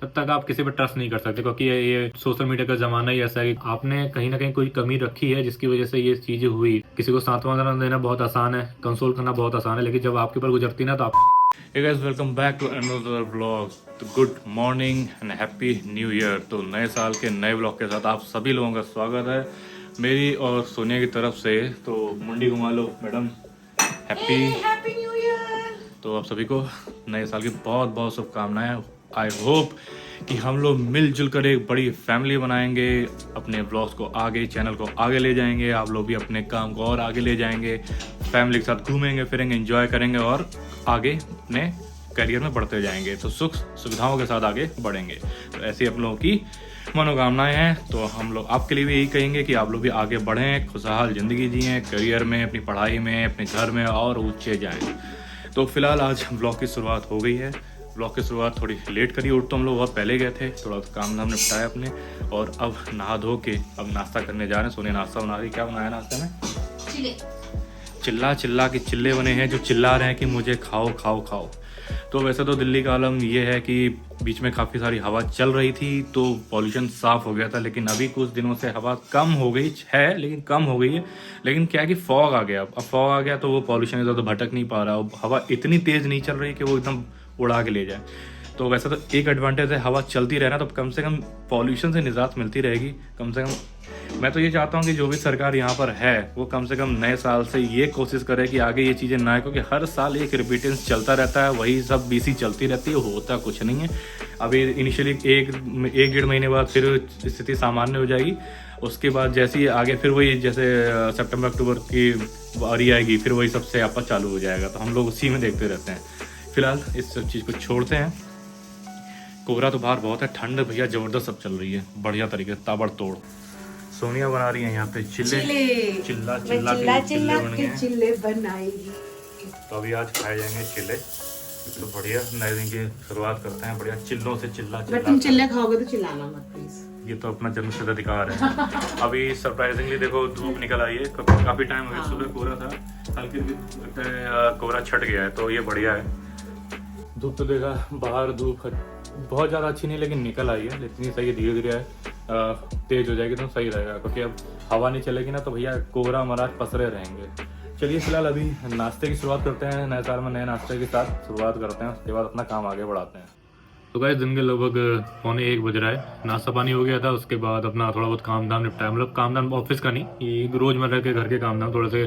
तब तक आप किसी पर ट्रस्ट नहीं कर सकते, क्योंकि ये सोशल मीडिया का ज़माना ही ऐसा है कि आपने कहीं ना कहीं कोई कमी रखी है जिसकी वजह से ये चीज़ें हुई। किसी को सांत्वना देना बहुत आसान है, कंसोल करना बहुत आसान है, लेकिन जब आपके ऊपर गुजरती ना तो आप। Hey guys, welcome back to another vlog. तो good morning and happy new year. तो नए साल के नए व्लॉग के साथ आप सभी लोगों का स्वागत है मेरी और सोनिया की तरफ से। तो मुंडी घुमा लो मैडम। Happy new year. तो आप सभी को नए साल की बहुत बहुत शुभकामनाएं। आई होप कि हम लोग मिलजुल कर एक बड़ी फैमिली बनाएंगे, अपने ब्लॉग्स को आगे, चैनल को आगे ले जाएंगे, आप लोग भी अपने काम को और आगे ले जाएंगे, फैमिली के साथ घूमेंगे फिरेंगे, एंजॉय करेंगे और आगे अपने करियर में बढ़ते जाएंगे। तो सुख सुविधाओं के साथ आगे बढ़ेंगे। तो ऐसी आप लोगों की मनोकामनाएं हैं। तो हम लोग आपके लिए भी यही कहेंगे कि आप लोग भी आगे बढ़ें, खुशहाल ज़िंदगी जिएं, करियर में, अपनी पढ़ाई में, अपने घर में और ऊँचे जाएं। तो फिलहाल आज ब्लॉग की शुरुआत हो गई है। ब्लॉग की शुरुआत थोड़ी लेट करी, उठ तो हम लोग बहुत पहले गए थे, थोड़ा काम धाम निपटाया अपने और अब नहा धो के अब नाश्ता करने जा रहे हैं। सोने नाश्ता बना रही। क्या बनाया नाश्ते में? चिल्ले। चिल्ला चिल्ला के चिल्ले बने हैं जो चिल्ला रहे हैं कि मुझे खाओ खाओ खाओ। तो वैसे तो दिल्ली का आलम ये है कि बीच में काफ़ी सारी हवा चल रही थी तो पॉल्यूशन साफ़ हो गया था, लेकिन अभी कुछ दिनों से हवा कम हो गई है, लेकिन कम हो गई है। लेकिन क्या है कि फॉग आ गया। अब फॉग आ गया तो वो पॉल्यूशन इधर तो भटक नहीं पा रहा। हवा इतनी तेज़ नहीं चल रही कि वो एकदम उड़ा के ले जाए। तो वैसे तो एक एडवांटेज है, हवा चलती रहना, तो कम से कम पॉल्यूशन से निजात मिलती रहेगी। कम से कम मैं तो ये चाहता हूँ कि जो भी सरकार यहाँ पर है वो कम से कम नए साल से ये कोशिश करे कि आगे ये चीज़ें ना आए, क्योंकि हर साल एक रिपीटेंस चलता रहता है, वही सब बीसी चलती रहती है, होता कुछ नहीं है। अभी इनिशियली एक डेढ़ महीने बाद फिर स्थिति सामान्य हो जाएगी। उसके बाद जैसे ही आगे फिर वही जैसे सितंबर अक्टूबर की बारी आएगी फिर वही सबसे आपस चालू हो जाएगा। तो हम लोग उसी में देखते रहते हैं। फिलहाल इस सब चीज़ को छोड़ते हैं। कोहरा तो बाहर बहुत है, ठंड भैया ज़बरदस्त सब चल रही है बढ़िया तरीके से ताबड़तोड़। सोनिया बना रही है यहाँ पे चिल्ले, चिल्ला चिल्ला के चिल्ले बनाएगी। तो अभी आज खाए जाएंगे चिल्ले। तो बढ़िया नए दिन की शुरुआत करते हैं, बढ़िया चिल्लों से। चिल्ला तुम चिल्ले खाओगे तो चिल्लाना मत प्लीज। ये तो अपना जन्मसिद्ध अधिकार है। अभी सरप्राइजिंगली देखो धूप निकल आई है, काफी टाइम हो गया, सुबह कोहरा था, हल्की कोहरा छट गया है, तो ये बढ़िया है। धूप तो देखा बाहर, धूप बहुत ज़्यादा अच्छी नहीं लेकिन निकल आई है, इतनी सही है, धीरे धीरे तेज हो जाएगी तो सही रहेगा, क्योंकि अब हवा नहीं चलेगी ना तो भैया कोहरा मराज पसरे रहेंगे। चलिए फिलहाल अभी नाश्ते की शुरुआत करते हैं, नए साल में नए नाश्ते के साथ शुरुआत करते हैं, उसके बाद अपना काम आगे बढ़ाते हैं। तो गाइस दिन के लगभग 1:45 बज रहा है, नाश्ता पानी हो गया था, उसके बाद अपना थोड़ा बहुत काम धाम निपटाया, मतलब काम धाम ऑफिस का नहीं, ये रोजमर्रा के घर के काम धाम, थोड़े से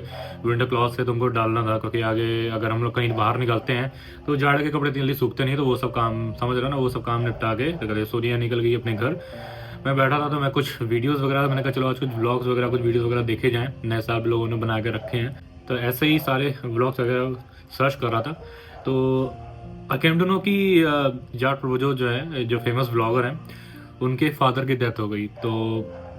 विंटर क्लॉथ से तुमको डालना था, क्योंकि आगे अगर हम लोग कहीं बाहर निकलते हैं तो जाड़ के कपड़े जल्दी सूखते नहीं, तो वो सब काम समझ रहे हो ना, वो सब काम निपटा के सोनिया निकल गई अपने घर। मैं बैठा था तो मैं कुछ वीडियोस वगैरह, मैंने कहा चलो आज कुछ व्लॉग्स वगैरह, कुछ वीडियोस वगैरह देखे जाएं, नए साल लोगों ने बना के रखे हैं, तो ऐसे ही सारे व्लॉग्स वगैरह सर्च कर रहा था। तो अकेमडनो की जाट प्रभुजो जो है, जो फेमस ब्लॉगर हैं, उनके फादर की डेथ हो गई। तो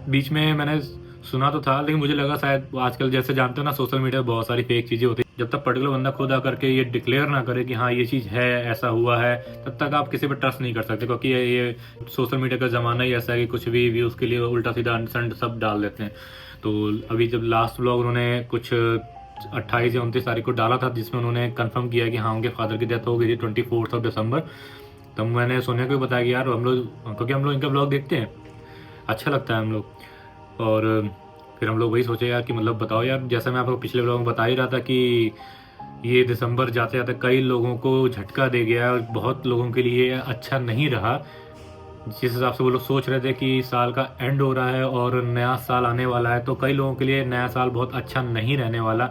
बीच में मैंने सुना तो था, लेकिन मुझे लगा शायद आजकल जैसे जानते हो ना सोशल मीडिया बहुत सारी फेक चीज़ें होती हैं, जब तक पर्टिकुलर बंदा खुद आकर के ये डिक्लेयर ना करे कि हाँ ये चीज़ है, ऐसा हुआ है, तब तक आप किसी पर ट्रस्ट नहीं कर सकते, क्योंकि ये सोशल मीडिया का ज़माना ही ऐसा है कि कुछ भी व्यूज़ के लिए उल्टा सीधा अनसंड सब डाल देते हैं। तो अभी जब लास्ट ब्लॉग उन्होंने कुछ 28 या 29 तारीख को डाला था, जिसमें उन्होंने कंफर्म किया कि हाँ उनके फादर की डेथ हो गई थी 24 दिसंबर। तब मैंने सोनिया को बताया कि यार हम लोग, क्योंकि हम लोग इनका ब्लॉग देखते हैं, अच्छा लगता है हम लोग, और फिर हम लोग वही सोचे यार कि मतलब बताओ यार, जैसे मैं आपको पिछले ब्लॉग में बता ही रहा था कि ये दिसंबर जाते जाते कई लोगों को झटका दे गया और बहुत लोगों के लिए अच्छा नहीं रहा। जिस हिसाब से वो लोग सोच रहे थे कि साल का एंड हो रहा है और नया साल आने वाला है, तो कई लोगों के लिए नया साल बहुत अच्छा नहीं रहने वाला।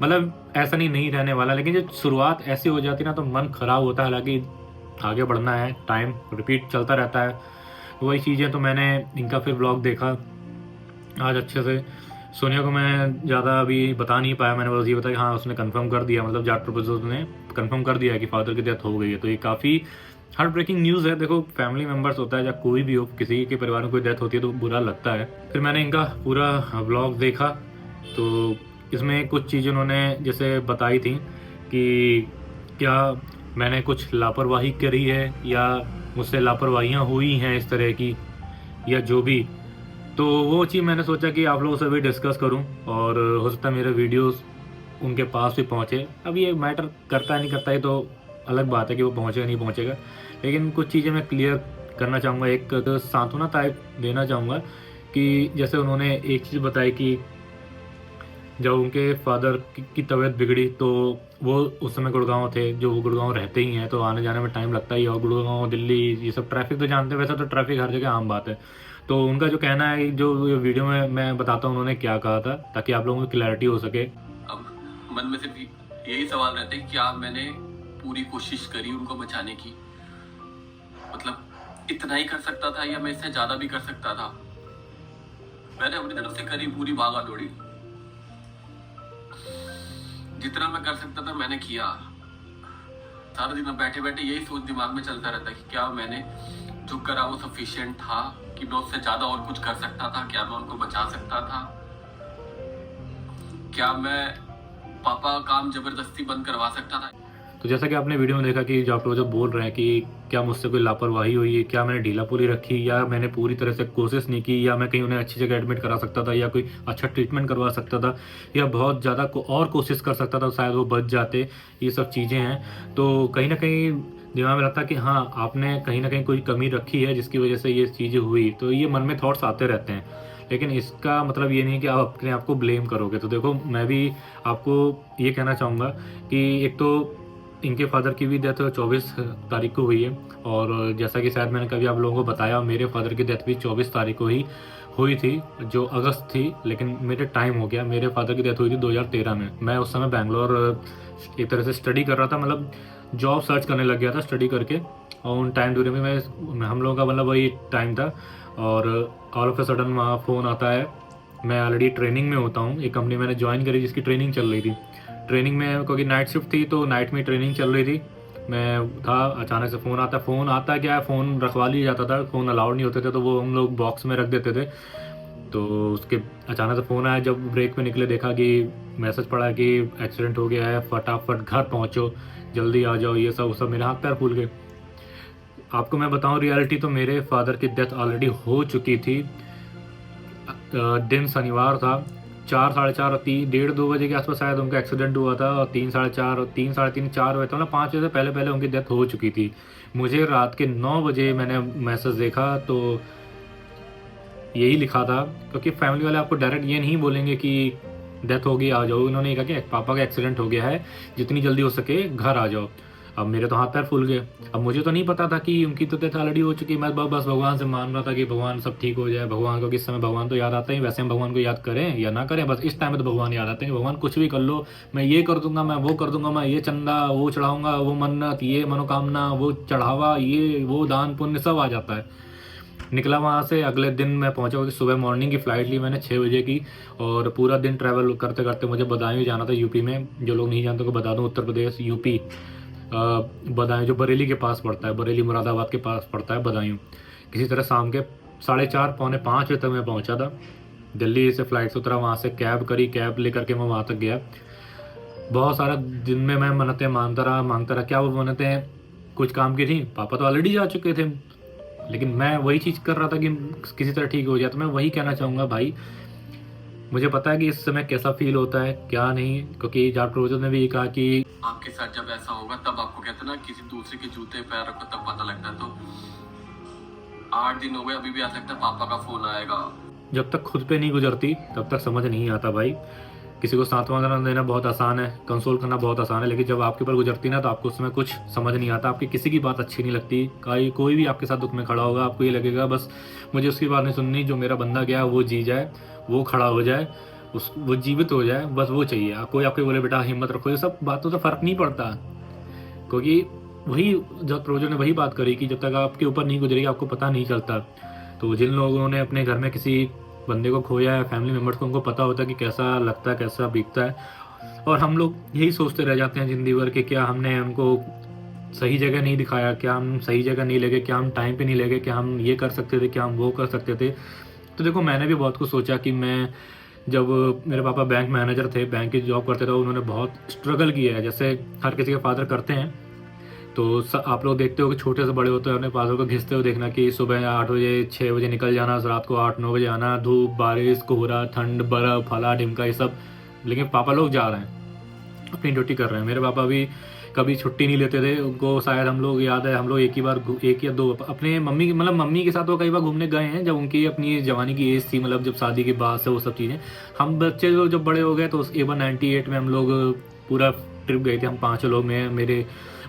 मतलब ऐसा नहीं रहने वाला, लेकिन जब शुरुआत ऐसी हो जाती ना तो मन ख़राब होता है। हालांकि आगे बढ़ना है, टाइम रिपीट चलता रहता है, वही चीज़ें। तो मैंने इनका फिर ब्लॉग देखा आज अच्छे से। सोनिया को मैं ज़्यादा अभी बता नहीं पाया, मैंने बस ये बताया कि हाँ उसने कंफर्म कर दिया, मतलब जाट प्रपोजल ने कंफर्म कर दिया कि फादर की डेथ हो गई है। तो ये काफ़ी हार्ट ब्रेकिंग न्यूज़ है। देखो फैमिली मेम्बर्स होता है या कोई भी हो, किसी के परिवार में कोई डेथ होती है तो बुरा लगता है। फिर मैंने इनका पूरा व्लॉग देखा तो इसमें कुछ चीज़ें उन्होंने जैसे बताई थी कि क्या मैंने कुछ लापरवाही करी है या मुझसे लापरवाहियाँ हुई हैं इस तरह की, या जो भी। तो वो चीज़ मैंने सोचा कि आप लोगों से भी डिस्कस करूं, और हो सकता है मेरे वीडियोस उनके पास भी पहुंचे। अब ये मैटर करता है नहीं करता है तो अलग बात है कि वो पहुंचेगा नहीं पहुंचेगा, लेकिन कुछ चीज़ें मैं क्लियर करना चाहूँगा, एक तो सांत्वना टाइप देना चाहूँगा कि जैसे उन्होंने एक चीज़ बताई कि जब उनके फादर की तबीयत बिगड़ी तो वो उस समय गुड़गांव थे, जो वो गुड़गांव रहते ही हैं, तो आने जाने में टाइम लगता ही है, और गुड़गांव दिल्ली ये सब ट्रैफिक तो जानते हैं, वैसे तो ट्रैफिक हर जगह आम बात है। तो उनका जो कहना है, जो ये वीडियो में मैं बताता हूँ उन्होंने क्या कहा था, ताकि आप लोगों को क्लैरिटी हो सके। अब मन में सिर्फ यही सवाल रहते हैं, क्या मैंने पूरी कोशिश करी उनको बचाने की? मतलब इतना ही कर सकता था या मैं इससे ज्यादा भी कर सकता था? मैंने अपनी तरफ से करी पूरी भागा दौड़ी, जितना मैं कर सकता था मैंने किया। सारा दिन बैठे बैठे यही सोच दिमाग में चलता रहता कि क्या मैंने जो करा वो सफिशिएंट था, कि मैं उससे ज्यादा और कुछ कर सकता था? क्या मैं उनको बचा सकता था? क्या मैं पापा का काम जबरदस्ती बंद करवा सकता था? तो जैसा कि आपने वीडियो में देखा कि डॉक्टर ओझा बोल रहे हैं कि क्या मुझसे कोई लापरवाही हुई है, क्या मैंने ढीला पूरी रखी, या मैंने पूरी तरह से कोशिश नहीं की, या मैं कहीं उन्हें अच्छी जगह एडमिट करा सकता था, या कोई अच्छा ट्रीटमेंट करवा सकता था, या बहुत ज़्यादा और कोशिश कर सकता था, शायद वो बच जाते। ये सब चीज़ें हैं। तो कहीं ना कहीं दिमाग में लगता है कि हाँ, आपने कहीं ना कहीं कोई कमी रखी है जिसकी वजह से ये चीज़ें हुई। तो ये मन में थॉट्स आते रहते हैं, लेकिन इसका मतलब ये नहीं कि आप अपने आप को ब्लेम करोगे। तो देखो, मैं भी आपको ये कहना चाहूँगा कि एक तो इनके फादर की भी डेथ 24 तारीख को हुई है, और जैसा कि शायद मैंने कभी आप लोगों को बताया, मेरे फादर की डेथ भी 24 तारीख को ही हुई थी, जो अगस्त थी। लेकिन मेरे टाइम हो गया, मेरे फादर की डेथ हुई थी 2013 में। मैं उस समय बैंगलोर एक तरह से स्टडी कर रहा था, मतलब जॉब सर्च करने लग गया था स्टडी करके, और उन टाइम ड्यूरिंग में हम लोगों का मतलब वही टाइम था। और ऑल ऑफ ए सडन वहाँ फ़ोन आता है। मैं ऑलरेडी ट्रेनिंग में होता हूँ, एक कंपनी मैंने ज्वाइन करी जिसकी ट्रेनिंग चल रही थी। ट्रेनिंग में, क्योंकि नाइट शिफ्ट थी तो नाइट में ट्रेनिंग चल रही थी, मैं था। अचानक से फ़ोन आता क्या है, फ़ोन रखवा लिया जाता था, फ़ोन अलाउड नहीं होते थे, तो वो हम लोग बॉक्स में रख देते थे। तो उसके अचानक से फ़ोन आया, जब ब्रेक में निकले देखा कि मैसेज पड़ा कि एक्सीडेंट हो गया है, फटाफट घर पहुँचो, जल्दी आ जाओ, ये सब मेरे हाथ पैर फूल गए। आपको मैं बताऊं रियलिटी, तो मेरे फादर की डेथ ऑलरेडी हो चुकी थी। दिन शनिवार था, 4, साढ़े 4, 3, 1:30, 2 बजे के आसपास शायद उनका एक्सीडेंट हुआ था, और 3, साढ़े 4, 3, साढ़े 3, 4 बजे, मतलब 5 बजे से पहले पहले उनकी डेथ हो चुकी थी। मुझे रात के 9 बजे मैंने मैसेज देखा तो यही लिखा था, क्योंकि फैमिली वाले आपको डायरेक्ट ये नहीं बोलेंगे कि डेथ हो गई आ जाओ। उन्होंने ये कहा कि पापा का एक्सीडेंट हो गया है, जितनी जल्दी हो सके घर आ जाओ। अब मेरे तो हाथ पैर फूल गए। अब मुझे तो नहीं पता था कि उनकी तो डेथ ऑलरेडी हो चुकी। मैं बस भगवान से मान रहा था कि भगवान सब ठीक हो जाए। भगवान को किस समय भगवान तो याद आते हैं, वैसे हम भगवान को याद करें या ना करें, बस इस टाइम में तो भगवान याद आते हैं। भगवान कुछ भी कर लो, मैं ये कर दूंगा, मैं वो कर दूंगा, मैं ये चंदा वो चढ़ाऊंगा, वो मन्नत, ये मनोकामना, वो चढ़ावा, ये वो दान पुण्य सब आ जाता है। निकला वहाँ से, अगले दिन मैं पहुँचा, सुबह मॉर्निंग की फ़्लाइट ली मैंने 6 बजे की, और पूरा दिन ट्रैवल करते करते मुझे बदायूं जाना था, यूपी में। जो लोग नहीं जानते को बता दूं, उत्तर प्रदेश यूपी, बदायूं जो बरेली के पास पड़ता है, बरेली मुरादाबाद के पास पड़ता है बदायूं। किसी तरह शाम के 4:30 पौने 5 बजे तक मैं पहुँचा था। दिल्ली से फ़्लाइट से उतरा, वहाँ से कैब करी, कैब लेकर के मैं वहाँ तक गया। बहुत सारा दिन में मैं मन्नतें मांगता रहा। क्या वो मन्नतें कुछ काम की थी? पापा तो ऑलरेडी जा चुके थे, लेकिन मैं वही चीज़ कर रहा था कि किसी तरह ठीक हो जाए। तो मैं वही कहना चाहूँगा भाई, मुझे पता है कि इस समय कैसा फील होता है, क्या नहीं, क्योंकि डॉक्टर ओझा ने भी कहा कि आपके साथ जब ऐसा होगा तब आपको कहते ना, किसी दूसरे के जूते पैर रखो तब पता लगता है। तो 8 दिन हो गए, अभी भी ऐसा लगता है पापा का फोन आएगा। जब तक खुद पे नहीं गुजरती तब तक समझ नहीं आता भाई। किसी को सांत्वना देना बहुत आसान है, कंसोल करना बहुत आसान है, लेकिन जब आपके ऊपर गुजरती ना तो आपको उसमें कुछ समझ नहीं आता। आपकी किसी की बात अच्छी नहीं लगती। कोई भी आपके साथ दुख में खड़ा होगा, आपको ये लगेगा बस मुझे उसकी बात नहीं सुननी, जो मेरा बंदा गया वो जी जाए, वो खड़ा हो जाए, वो जीवित हो जाए, बस वो चाहिए। कोई आपको बोले बेटा हिम्मत रखो, ये सब बातों से फ़र्क नहीं पड़ता। क्योंकि वही जब प्रोजो ने वही बात करी कि जब तक आपके ऊपर नहीं गुजरेगी आपको पता नहीं चलता। तो जिन लोगों ने अपने घर में किसी बंदे को खोया है, फैमिली मेम्बर्स को, उनको पता होता है कि कैसा लगता है, कैसा बीतता है। और हम लोग यही सोचते रह जाते हैं ज़िंदगी भर कि क्या हमने उनको सही जगह नहीं दिखाया, क्या हम सही जगह नहीं ले गए, क्या हम टाइम पे नहीं ले गए, क्या हम ये कर सकते थे, क्या हम वो कर सकते थे। तो देखो, मैंने भी बहुत कुछ सोचा कि मैं, जब मेरे पापा बैंक मैनेजर थे, बैंक की जॉब करते थे, उन्होंने बहुत स्ट्रगल किया है, जैसे हर किसी के फादर करते हैं। तो आप लोग देखते हो कि छोटे से बड़े होते हैं, अपने फादर को घिसते हुए देखना कि सुबह 8 बजे 6 बजे निकल जाना, रात को 8-9 बजे आना, धूप बारिश कोहरा ठंड बर्फ़ फला ढिमका ये सब। लेकिन पापा लोग जा रहे हैं, अपनी ड्यूटी कर रहे हैं। मेरे पापा भी कभी छुट्टी नहीं लेते थे उनको। शायद हम लोग याद है, हम लोग एक या दो अपने मम्मी के साथ वो कई बार घूमने गए हैं जब उनकी अपनी जवानी की एज थी, मतलब जब शादी के बाद से वो सब चीज़ें। हम बच्चे जब बड़े हो गए तो एवन 98 में हम लोग पूरा ट्रिप गए थे, हम 5 लोग में, मेरे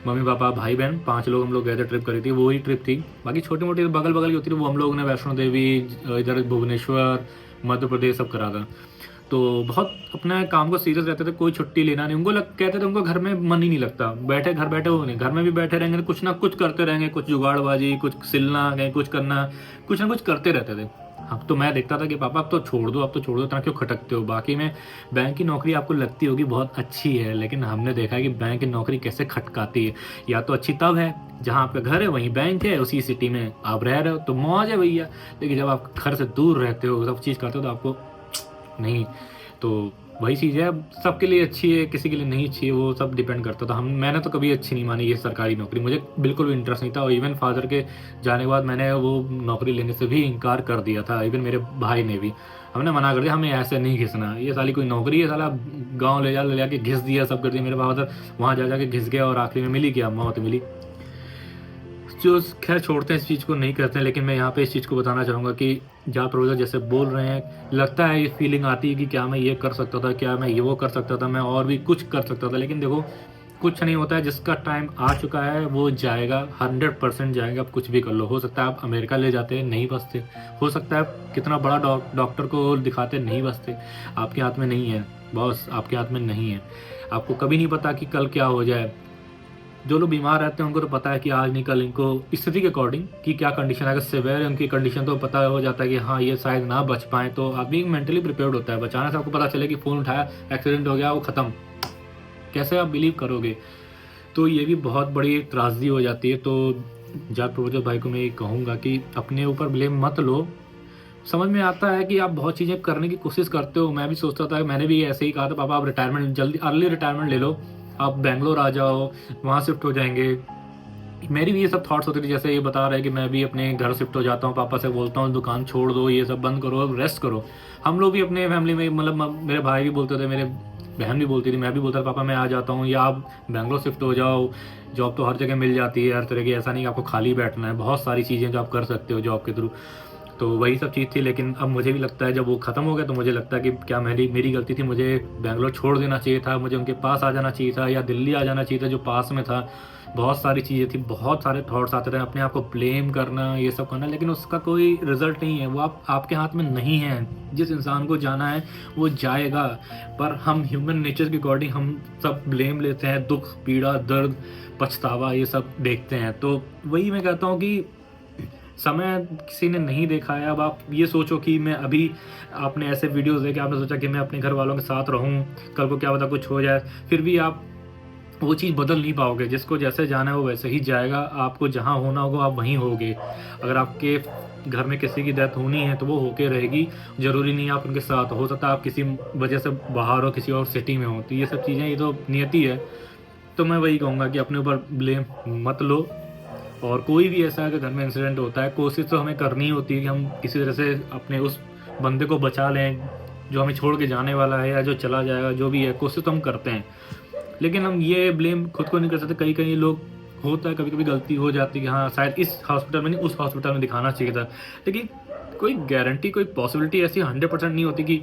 मम्मी पापा भाई बहन 5 लोग हम लोग गए थे, ट्रिप करी थी, वही ट्रिप थी। बाकी छोटी मोटी बगल की होती थी वो हम लोगों ने वैष्णो देवी, इधर भुवनेश्वर, मध्य प्रदेश सब करा था। तो बहुत अपना काम को सीरियस रहते थे, कोई छुट्टी लेना नहीं। कहते थे उनको घर में मन ही नहीं लगता, घर बैठे हो नहीं, घर में भी बैठे रहेंगे कुछ ना कुछ करते रहेंगे, कुछ जुगाड़बाजी, कुछ सिलना, कहीं कुछ करना, कुछ ना कुछ करते रहते थे। अब तो मैं देखता था कि पापा अब तो छोड़ दो इतना क्यों खटकते हो। बाकी में बैंक की नौकरी आपको लगती होगी बहुत अच्छी है, लेकिन हमने देखा है कि बैंक की नौकरी कैसे खटकाती है। या तो अच्छी तब है जहाँ आपका घर है वहीं बैंक है, उसी सिटी में आप रह रहे हो तो मौज है भैया, लेकिन जब आप घर से दूर रहते हो, सब चीज़ करते हो तो आपको नहीं। तो वही चीज़ है, सबके लिए अच्छी है, किसी के लिए नहीं अच्छी है, वो सब डिपेंड करता था। मैंने तो कभी अच्छी नहीं मानी ये सरकारी नौकरी, मुझे बिल्कुल भी इंटरेस्ट नहीं था। और इवन फादर के जाने के बाद मैंने वो नौकरी लेने से भी इनकार कर दिया था। इवन मेरे भाई ने भी, हमने मना कर दिया, हमें ऐसे नहीं घिसना, ये साली कोई नौकरी है, साला गाँव ले जा के घिस दिया, सब कर दिया। मेरे फादर वहाँ जा के घिस गया और आखिरी में मिली क्या, मौत मिली। जो खैर छोड़ते हैं इस चीज़ को, नहीं करते हैं, लेकिन मैं यहाँ पे इस चीज़ को बताना चाहूँगा कि जहाँ प्रोफेसर जैसे बोल रहे हैं, लगता है ये फीलिंग आती है कि क्या मैं ये कर सकता था, क्या मैं ये वो कर सकता था, मैं और भी कुछ कर सकता था। लेकिन देखो कुछ नहीं होता है, जिसका टाइम आ चुका है वो जाएगा, 100% जाएगा। आप कुछ भी कर लो, हो सकता है आप अमेरिका ले जाते नहीं बचते, हो सकता है कितना बड़ा डॉक्टर को दिखाते नहीं बचते, आपके हाथ में नहीं है बॉस, आपके हाथ में नहीं है। आपको कभी नहीं पता कि कल क्या हो जाए। जो लोग बीमार रहते हैं उनको तो पता है कि आज नहीं कल इनको स्थिति के अकॉर्डिंग कि क्या कंडीशन है, अगर सिवियर है उनकी कंडीशन तो पता हो जाता है कि हाँ ये शायद ना बच पाएँ। तो आदमी मेंटली प्रिपेयर्ड होता है। बचाने से आपको पता चले कि फ़ोन उठाया, एक्सीडेंट हो गया, वो ख़त्म, कैसे आप बिलीव करोगे। तो ये भी बहुत बड़ी त्रासदी हो जाती है। तो जाट प्रोफेसर भाई को मैं ये कहूँगा कि अपने ऊपर ब्लेम मत लो। समझ में आता है कि आप बहुत चीज़ें करने की कोशिश करते हो, मैं भी सोचता था, मैंने भी ऐसे ही कहा था पापा आप रिटायरमेंट जल्दी, अर्ली रिटायरमेंट ले लो, आप बेंगलोर आ जाओ, वहाँ शिफ्ट हो जाएंगे। मेरी भी ये सब थॉट्स होती थी, जैसे ये बता रहे हैं कि मैं भी अपने घर शिफ्ट हो जाता हूँ, पापा से बोलता हूँ दुकान छोड़ दो, ये सब बंद करो, रेस्ट करो। हम लोग भी अपने फैमिली में, मतलब मेरे भाई भी बोलते थे, मेरे बहन भी बोलती थी, मैं भी बोलता था पापा मैं आ जाता हूँ, या आप बेंगलोर शिफ्ट हो जाओ, जॉब तो हर जगह मिल जाती है, हर तरह की, ऐसा नहीं कि आपको खाली बैठना है, बहुत सारी चीज़ें जो आप कर सकते हो जॉब के थ्रू। तो वही सब चीज़ थी। लेकिन अब मुझे भी लगता है जब वो ख़त्म हो गया तो मुझे लगता है कि क्या मेरी गलती थी, मुझे बेंगलोर छोड़ देना चाहिए था, मुझे उनके पास आ जाना चाहिए था, या दिल्ली आ जाना चाहिए था जो पास में था। बहुत सारी चीज़ें थी, बहुत सारे थॉट्स आते थे, अपने आप को ब्लेम करना, ये सब करना, लेकिन उसका कोई रिजल्ट नहीं है, वो आपके हाथ में नहीं है। जिस इंसान को जाना है वो जाएगा, पर हम ह्यूमन नेचर के अकॉर्डिंग हम सब ब्लेम लेते हैं, दुख, पीड़ा, दर्द, पछतावा, ये सब देखते हैं। तो वही मैं कहता हूँ कि समय किसी ने नहीं देखा है। अब आप ये सोचो कि मैं अभी, आपने ऐसे वीडियोस देखे, आपने सोचा कि मैं अपने घर वालों के साथ रहूं, कल को क्या पता कुछ हो जाए, फिर भी आप वो चीज़ बदल नहीं पाओगे। जिसको जैसे जाना है वो वैसे ही जाएगा, आपको जहाँ होना होगा आप वहीं होगे। अगर आपके घर में किसी की डेथ होनी है तो वो होके रहेगी, ज़रूरी नहीं आप उनके साथ हो सकता है आप किसी वजह से बाहर हो, किसी और सिटी में हो। तो ये सब चीज़ें, ये तो नियति है। तो मैं वही कहूँगा कि अपने ऊपर ब्लेम मत लो। और कोई भी ऐसा अगर घर में इंसिडेंट होता है, कोशिश तो हमें करनी होती है कि हम किसी तरह से अपने उस बंदे को बचा लें जो हमें छोड़ के जाने वाला है या जो चला जाएगा, जो भी है, कोशिश तो हम करते हैं। लेकिन हम ये ब्लेम खुद को नहीं कर सकते। कई लोग होता है, कभी कभी गलती हो जाती है कि हाँ शायद इस हॉस्पिटल में नहीं उस हॉस्पिटल में दिखाना चाहिए था, लेकिन कोई गारंटी, कोई पॉसिबिलिटी ऐसी 100% नहीं होती कि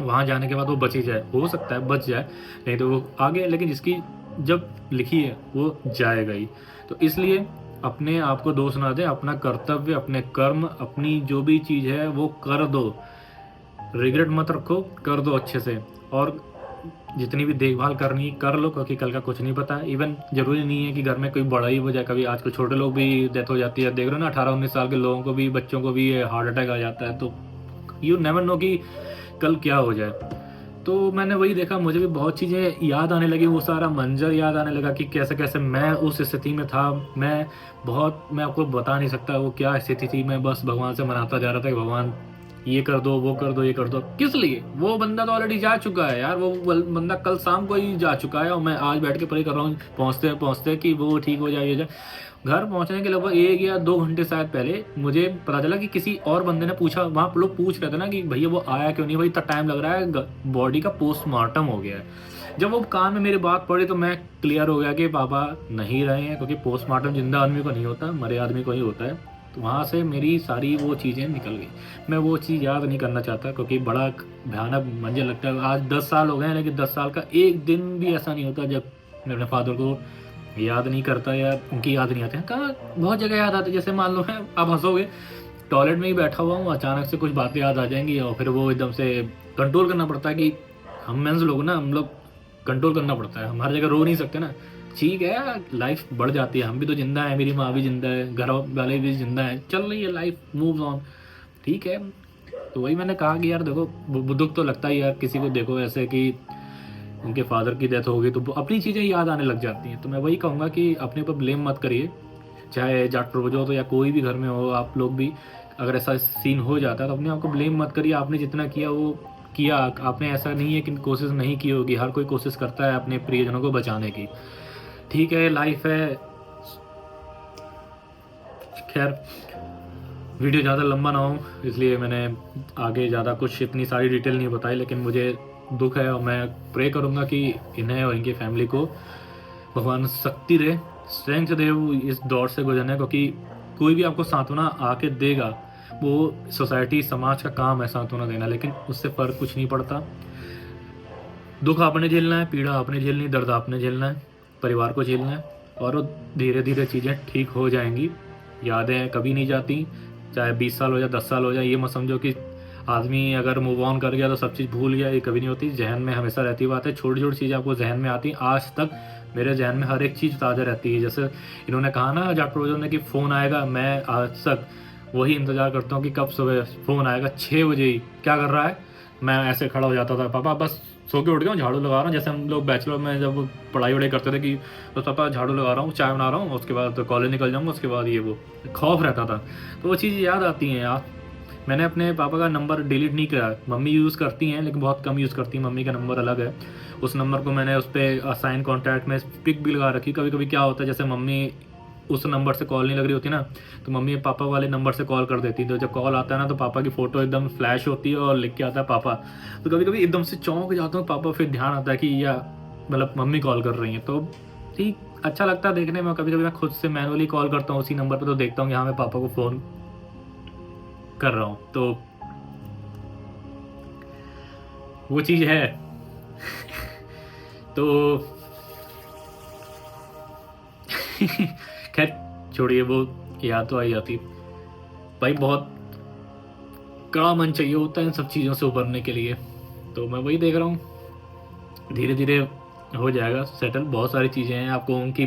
वहाँ जाने के बाद वो बच ही जाए। हो सकता है बच जाए, नहीं तो वो आगे, लेकिन जिसकी जब लिखी है वो जाएगा ही। तो इसलिए अपने आप को दोष ना दें, अपना कर्तव्य, अपने कर्म, अपनी जो भी चीज़ है वो कर दो, रिग्रेट मत रखो, कर दो अच्छे से। और जितनी भी देखभाल करनी कर लो, क्योंकि कल का कुछ नहीं पता। इवन ज़रूरी नहीं है कि घर में कोई बड़ा ही हो जाए, कभी आजकल छोटे लोग भी डेथ हो जाती है, देख रहे हो ना, 18-19 साल के लोगों को भी, बच्चों को भी हार्ट अटैक आ जाता है। तो यू नेवर नो कि कल क्या हो जाए। तो मैंने वही देखा, मुझे भी बहुत चीज़ें याद आने लगी, वो सारा मंजर याद आने लगा कि कैसे कैसे मैं उस स्थिति में था। मैं आपको बता नहीं सकता वो क्या स्थिति थी। मैं बस भगवान से मनाता जा रहा था कि भगवान ये कर दो, वो कर दो, ये कर दो। किस लिए? वो बंदा तो ऑलरेडी जा चुका है यार, वो बंदा कल शाम को ही जा चुका है, और मैं आज बैठ के प्रे कर रहा हूँ पहुँचते कि वो ठीक हो जाए, ये जाए। घर पहुंचने के लगभग 1 या 2 घंटे शायद पहले मुझे पता चला कि किसी और बंदे ने पूछा, वहाँ लोग पूछ रहे थे ना कि भैया वो आया क्यों नहीं, भाई इतना टाइम लग रहा है, बॉडी का पोस्टमार्टम हो गया है। जब वो कान में मेरी बात पड़ी तो मैं क्लियर हो गया कि पापा नहीं रहे हैं, क्योंकि पोस्टमार्टम जिंदा आदमी को नहीं होता, मरे आदमी को ही होता है। तो वहाँ से मेरी सारी वो चीज़ें निकल गई। मैं वो चीज़ याद नहीं करना चाहता, क्योंकि बड़ा भयानक मुझे लगता है। आज 10 साल हो गए हैं, लेकिन 10 साल का एक दिन भी ऐसा नहीं होता जब मैं अपने फादर को याद नहीं करता या उनकी याद नहीं आती है। कहाँ बहुत जगह याद आती है, जैसे मान लो मैं, आप हंसोगे, टॉयलेट में ही बैठा हुआ हूँ, अचानक से कुछ बातें याद आ जाएंगी और फिर वो एकदम से कंट्रोल करना पड़ता है कि हम मेंस लोग ना, हम लोग कंट्रोल करना पड़ता है, हम हर जगह रो नहीं सकते ना। ठीक है, लाइफ बढ़ जाती है, हम भी तो जिंदा है, मेरी माँ भी जिंदा है, घर वाले भी जिंदा है, चल रही है लाइफ, मूव ऑन, ठीक है। तो वही मैंने कहा कि यार देखो, दुख तो लगता ही यार, किसी को देखो ऐसे कि उनके फादर की डेथ हो गई तो अपनी चीज़ें याद आने लग जाती हैं। तो मैं वही कहूँगा कि अपने ऊपर ब्लेम मत करिए, चाहे जाट प्रभुजो तो या कोई भी घर में हो, आप लोग भी अगर ऐसा सीन हो जाता है तो अपने आप को ब्लेम मत करिए। आपने जितना किया वो किया, आपने ऐसा नहीं है कि कोशिश नहीं की होगी, हर कोई कोशिश करता है अपने प्रियजनों को बचाने की, ठीक है, लाइफ है। खैर, वीडियो ज़्यादा लंबा ना हो इसलिए मैंने आगे ज़्यादा कुछ इतनी सारी डिटेल नहीं बताई, लेकिन मुझे दुख है और मैं प्रे करूँगा कि इन्हें और इनकी फैमिली को भगवान शक्ति दे, स्ट्रेंथ दे वो इस दौर से गुजरने, क्योंकि कोई भी आपको सांत्वना आके देगा, वो सोसाइटी समाज का काम है सांत्वना देना, लेकिन उससे फ़र्क कुछ नहीं पड़ता। दुख आपने झेलना है, पीड़ा आपने झेलनी, दर्द आपने झेलना है, परिवार को झेलना है, और धीरे धीरे चीज़ें ठीक हो जाएंगी। यादें कभी नहीं जाती, चाहे 20 साल हो जाए, 10 साल हो जाए। ये मत समझो कि आदमी अगर मूव ऑन कर गया तो सब चीज़ भूल गया, ये कभी नहीं होती। जहन में हमेशा रहती बात है, छोटी छोटी चीज़ें आपको जहन में आती। आज तक मेरे जहन में हर एक चीज़ ताज़ा रहती है। जैसे इन्होंने कहा ना जाट प्रोजो ने कि फ़ोन आएगा, मैं आज तक वही इंतज़ार करता हूँ कि कब सुबह फ़ोन आएगा। 6 बजे ही क्या कर रहा है, मैं ऐसे खड़ा हो जाता था, पापा बस सो के उठ गया हूँ, झाड़ू लगा रहा हूँ। जैसे हम लोग बैचलर में जब पढ़ाई वढ़ाई करते थे कि तो पापा झाड़ू लगा रहा हूँ, चाय बना रहा हूँ, उसके बाद तो कॉलेज निकल जाऊँगा, उसके बाद ये वो खौफ रहता था। तो वो चीज़ याद आती हैं यार। मैंने अपने पापा का नंबर डिलीट नहीं किया, मम्मी यूज़ करती हैं लेकिन बहुत कम यूज़ करती हैं, मम्मी का नंबर अलग है। उस नंबर को मैंने उस पर असाइन कॉन्टैक्ट में पिक भी लगा रखी। कभी कभी क्या होता है, जैसे मम्मी उस नंबर से कॉल नहीं लग रही होती ना, तो मम्मी पापा वाले नंबर से कॉल कर देती। तो जब कॉल आता है ना तो पापा की फ़ोटो एकदम फ्लैश होती है और लिख के आता है पापा। तो कभी कभी एकदम से चौंक जाता हूँ पापा, फिर ध्यान आता है कि या मतलब मम्मी कॉल कर रही हैं। तो ठीक अच्छा लगता है देखने में। कभी कभी मैं खुद से मैनुअली कॉल करता हूँ उसी नंबर पर, तो देखता हूँ कि हाँ मैं पापा को फ़ोन कर रहा हूँ, तो वो चीज़ है। तो खैर छोड़िए, वो याद तो आई जाती भाई। बहुत कड़ा मन चाहिए होता है इन सब चीज़ों से उभरने के लिए। तो मैं वही देख रहा हूँ, धीरे धीरे हो जाएगा सेटल। बहुत सारी चीज़ें हैं, आपको उनकी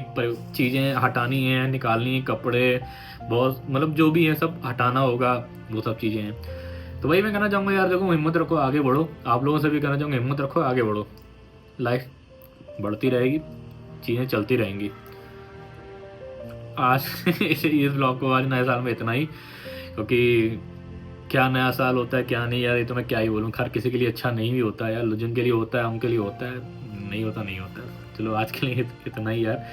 चीज़ें हटानी हैं, निकालनी, कपड़े, बहुत मतलब जो भी है सब हटाना होगा, वो सब चीज़ें हैं। तो वही मैं कहना चाहूँगा यार, देखो हिम्मत रखो, आगे बढ़ो। आप लोगों से भी कहना चाहूँगा हिम्मत रखो, आगे बढ़ो, लाइफ बढ़ती रहेगी, चीज़ें चलती रहेंगी। आज इस ब्लॉग को आज नए साल में इतना ही, क्योंकि क्या नया साल होता है क्या नहीं यार, ये तो मैं क्या ही बोलूँ। हर किसी के लिए अच्छा नहीं भी होता है यार, जिनके लिए होता है उनके लिए होता है, नहीं होता नहीं होता। चलो आज के लिए इतना ही यार।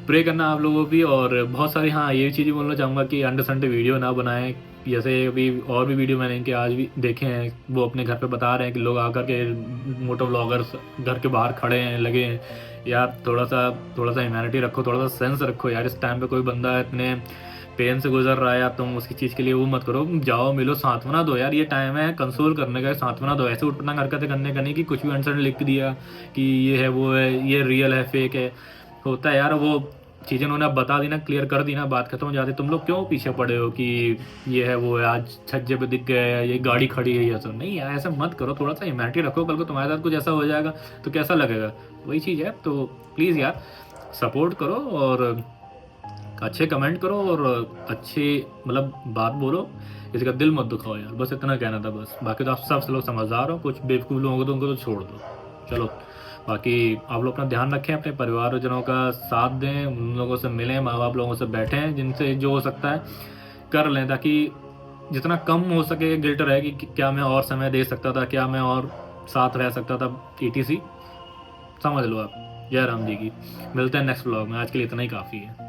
प्रे करना आप लोगों भी। और बहुत सारी हाँ ये चीज़ बोलना चाहूँगा कि अंडर संडे वीडियो ना बनाएं। जैसे अभी और भी वीडियो मैंने इनके आज भी देखे हैं, वो अपने घर पे बता रहे हैं कि लोग आकर के मोटो व्लॉगर्स घर के बाहर खड़े हैं, लगे हैं। यार थोड़ा सा ह्यूमैनिटी रखो, थोड़ा सा सेंस रखो यार। इस टाइम पे कोई बंदा इतने पेन से गुजर रहा है यार, तुम उसकी चीज़ के लिए वो मत करो, जाओ मिलो, सांत्वना दो यार। ये टाइम है कंसोल करने का, सांत्वना दो। ऐसे उठना हरकतें करने का नहीं कि कुछ भी अनसन लिख दिया कि ये है वो है, ये रियल है फेक है। होता है यार, वो चीज़ें उन्होंने बता दी ना, क्लियर कर दी ना, बात खत्म हो जाती। तुम लोग क्यों पीछे पड़े हो कि ये है वो है, आज छज्जे पे दिख गया, ये गाड़ी खड़ी है, ये सब नहीं यार, ऐसा मत करो। थोड़ा सा ह्यूमैनिटी रखो, कल को तुम्हारे साथ कुछ ऐसा हो जाएगा तो कैसा लगेगा, वही चीज़ है। तो प्लीज़ यार सपोर्ट करो और अच्छे कमेंट करो और अच्छी मतलब बात बोलो, किसी का दिल मत दुखाओ यार, बस इतना कहना था बस। बाकी तो आप सब लोग समझदार हो, कुछ बेवकूफ़ लोगों को तो उनको तो छोड़ दो। चलो बाकी आप लोग अपना ध्यान रखें, अपने परिवारजनों का साथ दें, उन लोगों से मिलें, माँ बाप लोगों से बैठें, जिनसे जो हो सकता है कर लें, ताकि जितना कम हो सके गिल्ट रहे कि क्या मैं और समय दे सकता था, क्या मैं और साथ रह सकता था, ETC समझ लो आप। जय राम जी की। मिलते हैं नेक्स्ट ब्लॉग में, आज के लिए इतना ही काफ़ी है।